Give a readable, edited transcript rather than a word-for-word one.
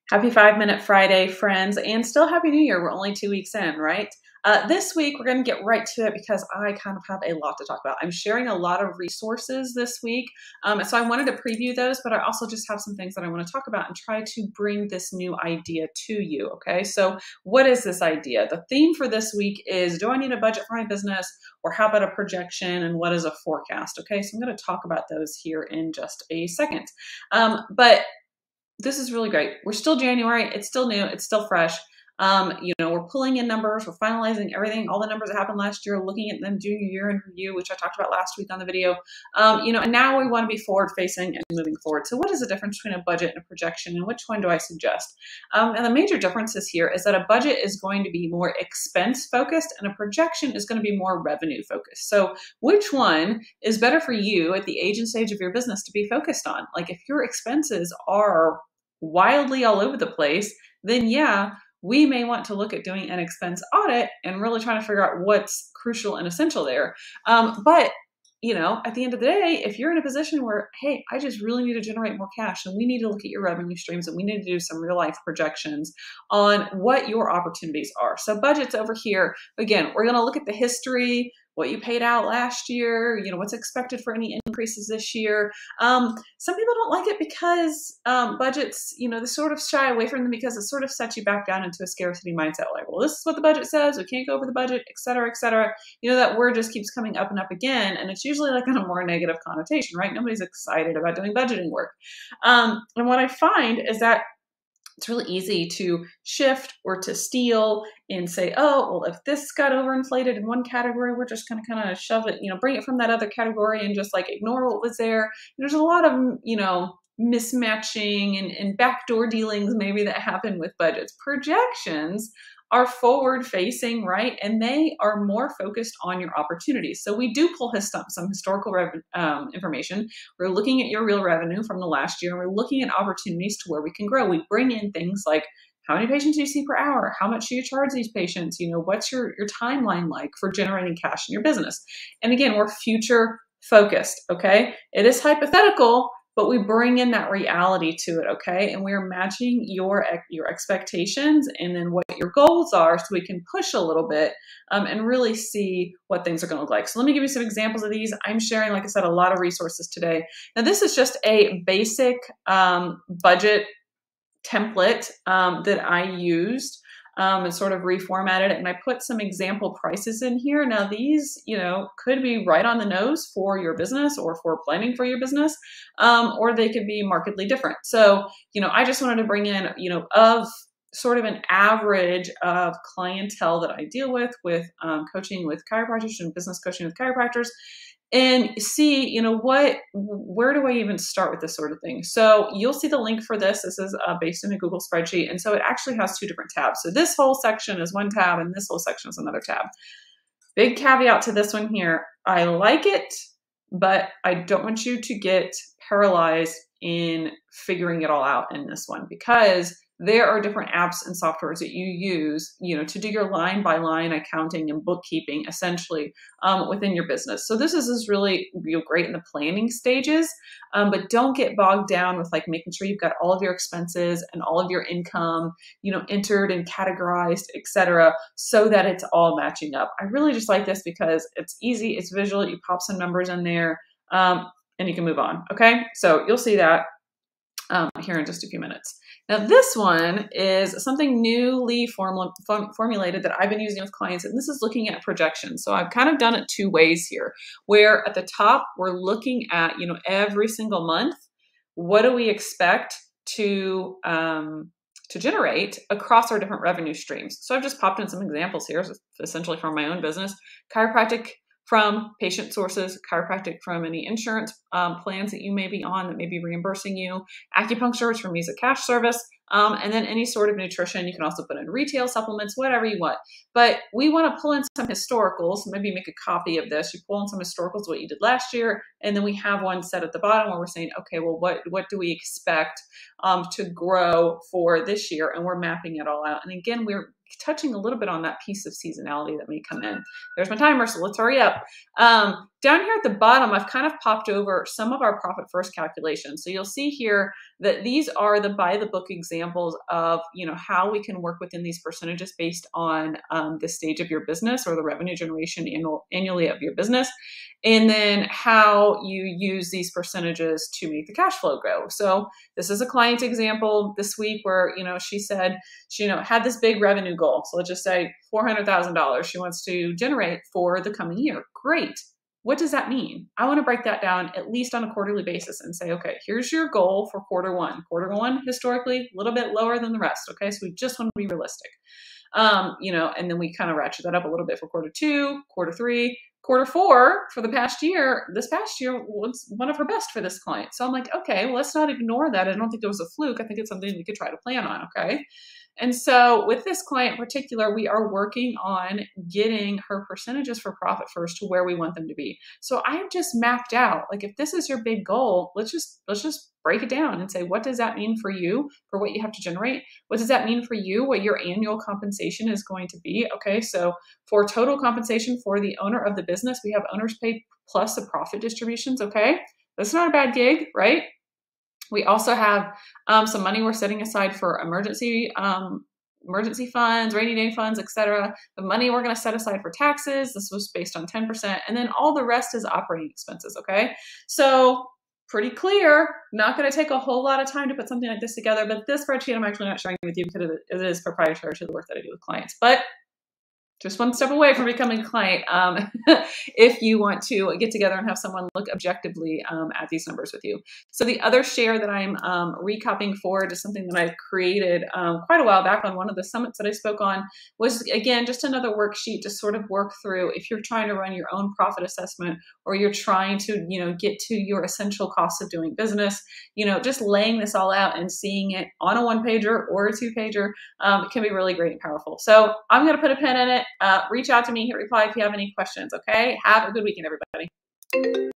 Happy 5 Minute Friday, friends, and still Happy New Year. We're only 2 weeks in, right? This week, we're going to get right to it because I kind of have a lot to talk about. I'm sharing a lot of resources this week, so I wanted to preview those, but I also just have some things that I want to talk about and try to bring this new idea to you, okay? So what is this idea? The theme for this week is, do I need a budget for my business, or how about a projection, and what is a forecast, okay? So I'm going to talk about those here in just a second. But this is really great. We're still January. It's still new. It's still fresh. We're pulling in numbers. We're finalizing everything, all the numbers that happened last year, looking at them, doing a year in review, which I talked about last week on the video. And now we want to be forward facing and moving forward. So what is the difference between a budget and a projection, and which one do I suggest? And the major differences here is that a budget is going to be more expense focused and a projection is going to be more revenue focused. So which one is better for you at the age and stage of your business to be focused on? Like if your expenses are wildly all over the place, then yeah, we may want to look at doing an expense audit and really trying to figure out what's crucial and essential there. But at the end of the day, if you're in a position where, hey, I just really need to generate more cash and we need to look at your revenue streams and we need to do some real life projections on what your opportunities are. So budgets over here, again, we're going to look at the history, what you paid out last year, what's expected for any increases this year. Some people don't like it because budgets, they sort of shy away from them because it sort of sets you back down into a scarcity mindset. Like, well, this is what the budget says. We can't go over the budget, et cetera, et cetera. That word just keeps coming up and up again. And it's usually like on a more negative connotation, right? Nobody's excited about doing budgeting work. And what I find is that it's really easy to shift or to steal and say, oh, well, if this got overinflated in one category, we're just going to kind of shove it, bring it from that other category and just like ignore what was there. There's a lot of, mismatching and backdoor dealings maybe that happen with budgets. Projections are forward facing, right? And they are more focused on your opportunities. So we do pull some historical information. We're looking at your real revenue from the last year, and we're looking at opportunities to where we can grow. We bring in things like, how many patients do you see per hour? How much do you charge these patients? What's your timeline like for generating cash in your business? And again, we're future focused, okay? It is hypothetical, but we bring in that reality to it, okay? And we're matching your expectations and then what your goals are so we can push a little bit and really see what things are gonna look like. So let me give you some examples of these. I'm sharing, like I said, a lot of resources today. Now this is just a basic budget template that I used and sort of reformatted it. And I put some example prices in here. Now these, could be right on the nose for your business or for planning for your business, or they could be markedly different. So, I just wanted to bring in, of sort of an average of clientele that I deal with coaching with chiropractors and business coaching with chiropractors, and see, where do I even start with this sort of thing? So you'll see the link for this. This is based in a Google spreadsheet. And so it actually has two different tabs. So this whole section is one tab and this whole section is another tab. Big caveat to this one here. I like it, but I don't want you to get paralyzed in figuring it all out in this one, because there are different apps and softwares that you use, to do your line by line accounting and bookkeeping essentially within your business. So this is really great in the planning stages, but don't get bogged down with like making sure you've got all of your expenses and all of your income, entered and categorized, etc., so that it's all matching up. I really just like this because it's easy, it's visual, you pop some numbers in there, and you can move on. Okay, so you'll see that here in just a few minutes. Now this one is something newly formulated that I've been using with clients, and this is looking at projections. So I've kind of done it two ways here, where at the top we're looking at, every single month, what do we expect to generate across our different revenue streams. So I've just popped in some examples here, essentially from my own business. Chiropractic from patient sources, chiropractic from any insurance plans that you may be on that may be reimbursing you, acupuncture, which for me is a cash service, and then any sort of nutrition. You can also put in retail supplements, whatever you want. But we want to pull in some historicals, maybe make a copy of this. You pull in some historicals, what you did last year, and then we have one set at the bottom where we're saying, okay, well, what do we expect to grow for this year? And we're mapping it all out. And again, we're touching a little bit on that piece of seasonality that may come in. There's my timer, so let's hurry up. Down here at the bottom, I've kind of popped over some of our profit first calculations. So you'll see here that these are the by the book examples of, how we can work within these percentages based on the stage of your business or the revenue generation annually of your business. And then how you use these percentages to make the cash flow grow. So this is a client example this week where, she said she, had this big revenue goal. So let's just say $400,000 she wants to generate for the coming year. Great. What does that mean? I want to break that down at least on a quarterly basis and say, okay, here's your goal for quarter one. Quarter one, historically, a little bit lower than the rest. Okay. So we just want to be realistic. And then we kind of ratchet that up a little bit for quarter two, quarter three, quarter four for the past year. This past year was one of her best for this client. So I'm like, okay, well, let's not ignore that. I don't think it was a fluke. I think it's something we could try to plan on. Okay. And so with this client in particular, we are working on getting her percentages for profit first to where we want them to be. So I've just mapped out, like, if this is your big goal, let's just break it down and say, what does that mean for you, for what you have to generate? What does that mean for you, what your annual compensation is going to be? Okay, so for total compensation for the owner of the business, we have owner's pay plus the profit distributions. Okay, that's not a bad gig, right? We also have some money we're setting aside for emergency funds, rainy day funds, etc. The money we're going to set aside for taxes. This was based on 10%. And then all the rest is operating expenses. Okay. So pretty clear. Not going to take a whole lot of time to put something like this together, but this spreadsheet I'm actually not sharing with you because it is proprietary to the work that I do with clients. But just one step away from becoming a client if you want to get together and have someone look objectively at these numbers with you. So the other share that I'm recopying forward is something that I created quite a while back on one of the summits that I spoke on, was, again, just another worksheet to sort of work through if you're trying to run your own profit assessment or you're trying to, get to your essential costs of doing business, just laying this all out and seeing it on a 1-pager or a 2-pager can be really great and powerful. So I'm going to put a pin in it. Reach out to me, hit reply if you have any questions. Okay. Have a good weekend, everybody.